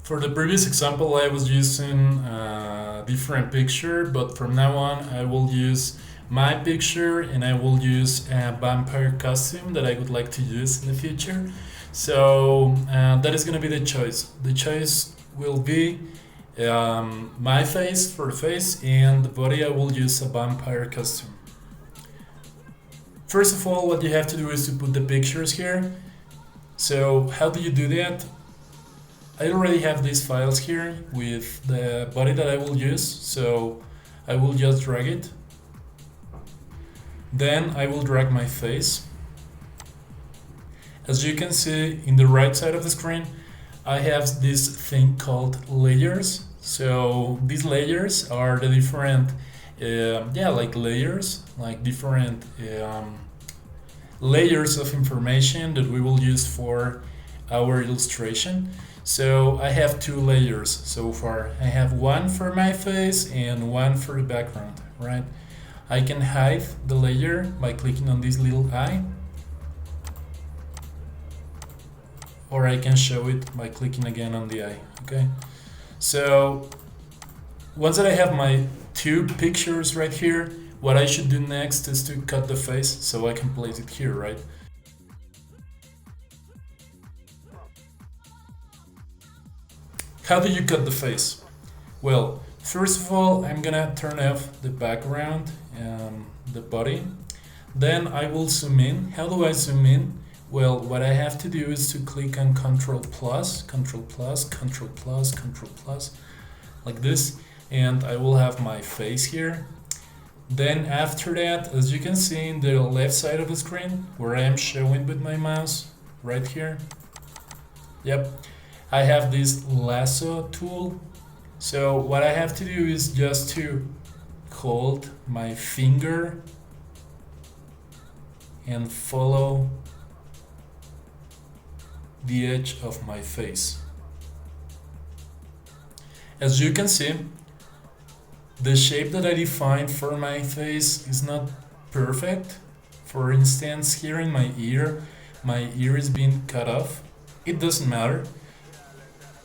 For the previous example, I was using a different picture, but from now on, I will use my picture and I will use a vampire costume that I would like to use in the future. So that is going to be the choice. The choice will be my face for the face, and the body I will use a vampire costume. First of all, what you have to do is to put the pictures here. So how do you do that? I already have these files here with the body that I will use, so I will just drag it. Then I will drag my face. As you can see in the right side of the screen, I have this thing called layers. So these layers are the different, like layers, like different layers of information that we will use for our illustration. So I have two layers so far. I have one for my face and one for the background, right? I can hide the layer by clicking on this little eye, or I can show it by clicking again on the eye, okay? So once that I have my two pictures right here, what I should do next is to cut the face so I can place it here, right? How do you cut the face? Well, first of all, I'm gonna turn off the background and the body. Then I will zoom in. How do I zoom in? Well, what I have to do is to click on Control plus, Control plus, Control plus, Control plus, like this, and I will have my face here. Then after that, as you can see in the left side of the screen, where I am showing with my mouse, right here, yep, I have this Lasso Tool. So what I have to do is just to hold my finger and follow the edge of my face. As you can see, the shape that I defined for my face is not perfect. For instance, here in my ear is being cut off. It doesn't matter.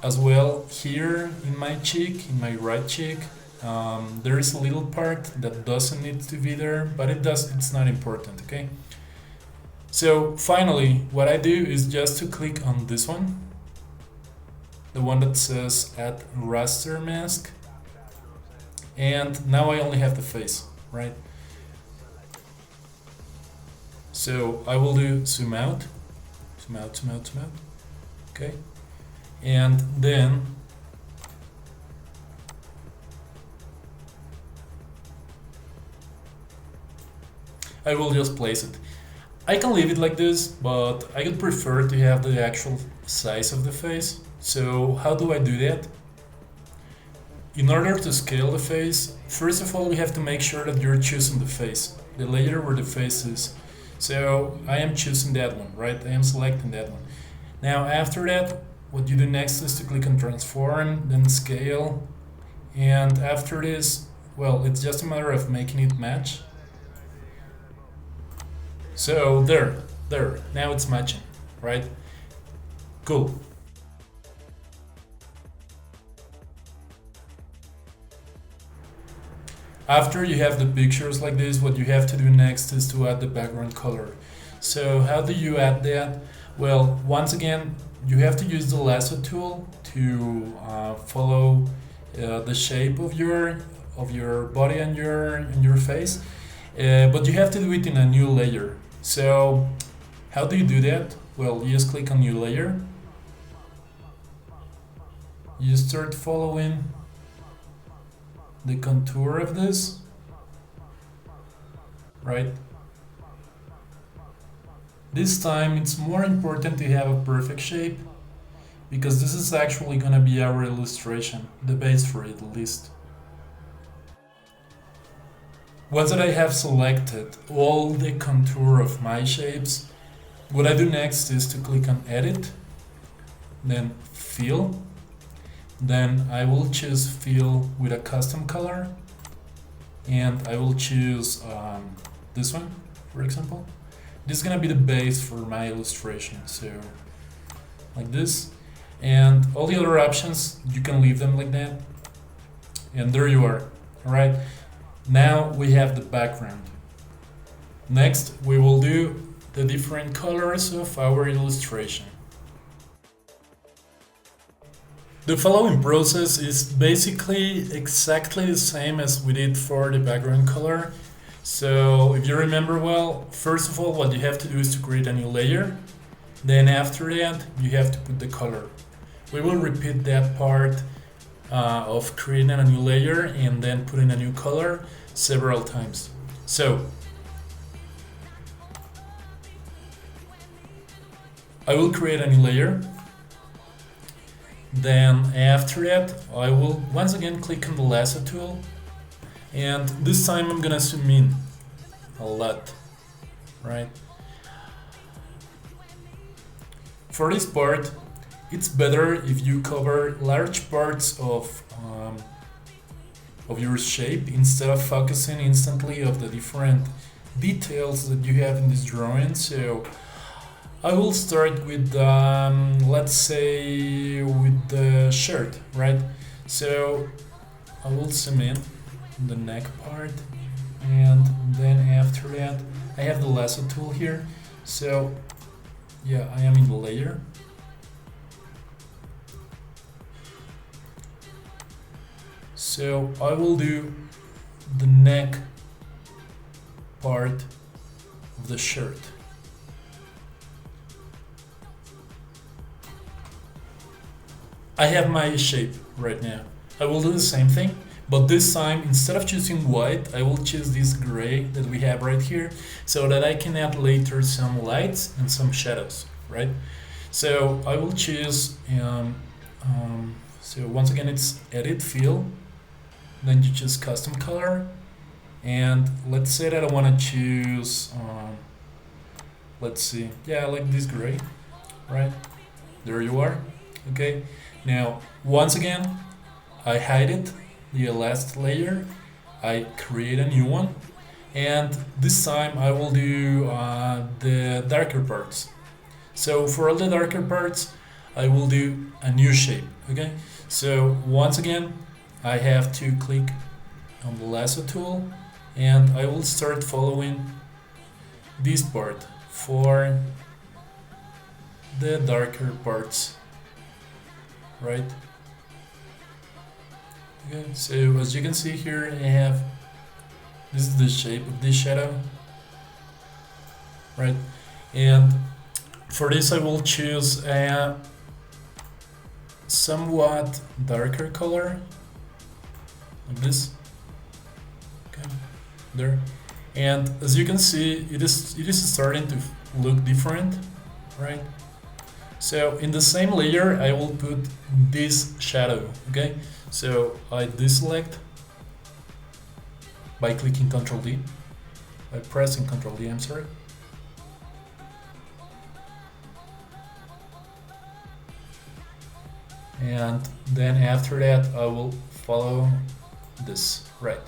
As well, here in my cheek, in my right cheek, there is a little part that doesn't need to be there, but it's not important, okay? So finally, what I do is just to click on this one, the one that says Add Raster Mask, and now I only have the face, right? So I will do zoom out, zoom out, zoom out, zoom out, okay? And then I will just place it. I can leave it like this, but I would prefer to have the actual size of the face. So how do I do that? In order to scale the face, first of all, we have to make sure that you're choosing the face, the layer where the face is. So I am choosing that one, right? I am selecting that one. Now after that, what you do next is to click on transform, then scale, and after this, well, it's just a matter of making it match. So there, now it's matching, right? Cool. After you have the pictures like this, what you have to do next is to add the background color. So how do you add that? Well, once again, you have to use the Lasso Tool to follow the shape of your body and your face, but you have to do it in a new layer. So how do you do that? Well, you just click on new layer, you start following the contour of this, right? This time it's more important to have a perfect shape, because this is actually going to be our illustration, the base for it at least. Once that I have selected all the contour of my shapes, what I do next is to click on Edit, then Fill, then I will choose Fill with a custom color, and I will choose this one, for example. This is gonna be the base for my illustration, so like this. And all the other options, you can leave them like that. And there you are. Alright, now we have the background. Next, we will do the different colors of our illustration. The following process is basically exactly the same as we did for the background color. So if you remember well, first of all, what you have to do is to create a new layer. Then after that, you have to put the color. We will repeat that part of creating a new layer and then putting a new color several times. So I will create a new layer. Then after that, I will once again click on the Lasso Tool, and this time I'm gonna zoom in a lot, right? For this part, it's better if you cover large parts of your shape instead of focusing instantly of the different details that you have in this drawing. So I will start with, let's say, with the shirt, right? So I will zoom in the neck part, and then after that, I have the Lasso Tool here. So yeah, I am in the layer. So I will do the neck part of the shirt. I have my shape right now. I will do the same thing, but this time, instead of choosing white, I will choose this gray that we have right here, so that I can add later some lights and some shadows, right? So I will choose, so once again, it's edit fill, then you choose custom color, and let's say that I want to choose, let's see, yeah, I like this gray, right? There you are, okay? Now, once again, I hide it, the last layer, I create a new one, and this time I will do the darker parts. So for all the darker parts, I will do a new shape, okay? So once again, I have to click on the Lasso Tool, and I will start following this part for the darker parts. Right? Okay, so as you can see here, I have, this is the shape of this shadow, right? And for this I will choose a somewhat darker color, like this, okay, there. And as you can see, it is starting to look different, right? So in the same layer, I will put this shadow, okay? So I deselect by clicking Ctrl D, by pressing Ctrl D, I'm sorry. And then after that, I will follow this, right?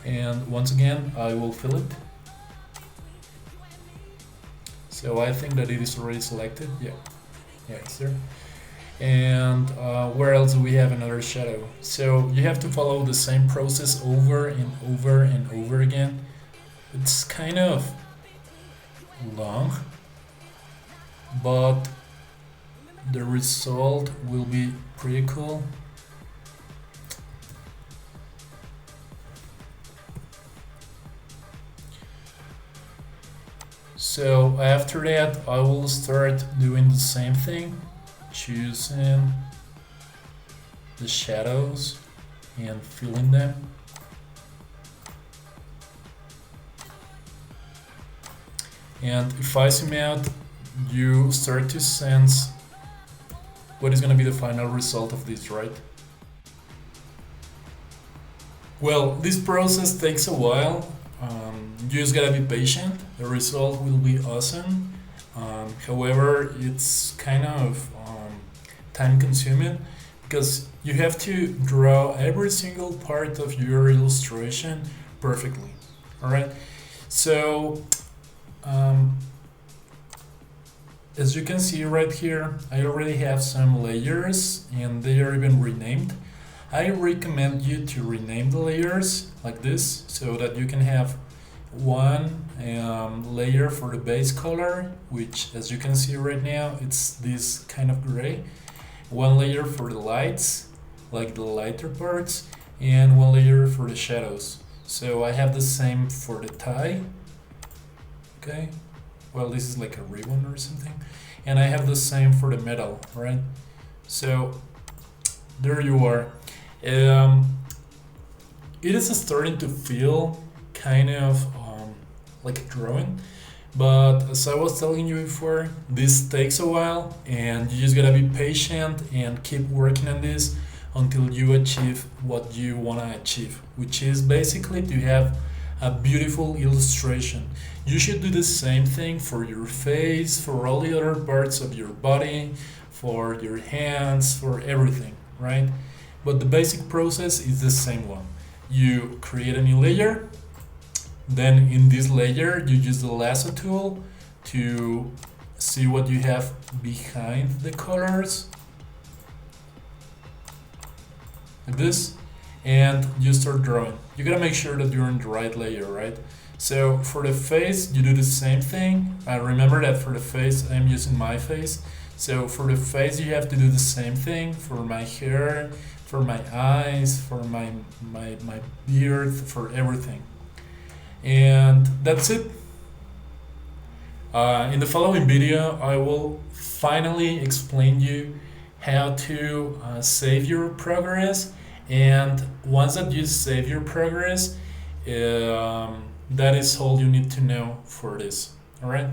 And once again, I will fill it. So I think that it is already selected, yeah. Yeah, it's there. And where else do we have another shadow? So you have to follow the same process over and over and over again. It's kind of long, but the result will be pretty cool. So after that, I will start doing the same thing, choosing the shadows and filling them. And if I zoom out, you start to sense what is going to be the final result of this, right? Well, this process takes a while. You just gotta be patient. The result will be awesome. However, it's kind of time consuming because you have to draw every single part of your illustration perfectly. Alright, so as you can see right here, I already have some layers and they are even renamed. I recommend you to rename the layers like this so that you can have one layer for the base color, which as you can see right now, it's this kind of gray. One layer for the lights, like the lighter parts, and one layer for the shadows. So I have the same for the tie. Okay, well, this is like a ribbon or something, and I have the same for the metal, right? So there you are. It is starting to feel kind of like a drawing, but as I was telling you before, this takes a while, and you just gotta be patient and keep working on this until you achieve what you wanna achieve, which is basically to have a beautiful illustration. You should do the same thing for your face, for all the other parts of your body, for your hands, for everything, right? But the basic process is the same one. You create a new layer, then in this layer you use the lasso tool to see what you have behind the colors, like this, and you start drawing. You gotta make sure that you're in the right layer, right? So for the face, you do the same thing. Remember that for the face, I'm using my face. So for the face, you have to do the same thing. For my hair, for my eyes, for my beard, for everything. And that's it. In the following video, I will finally explain you how to save your progress. And once that you save your progress, that is all you need to know for this. All right.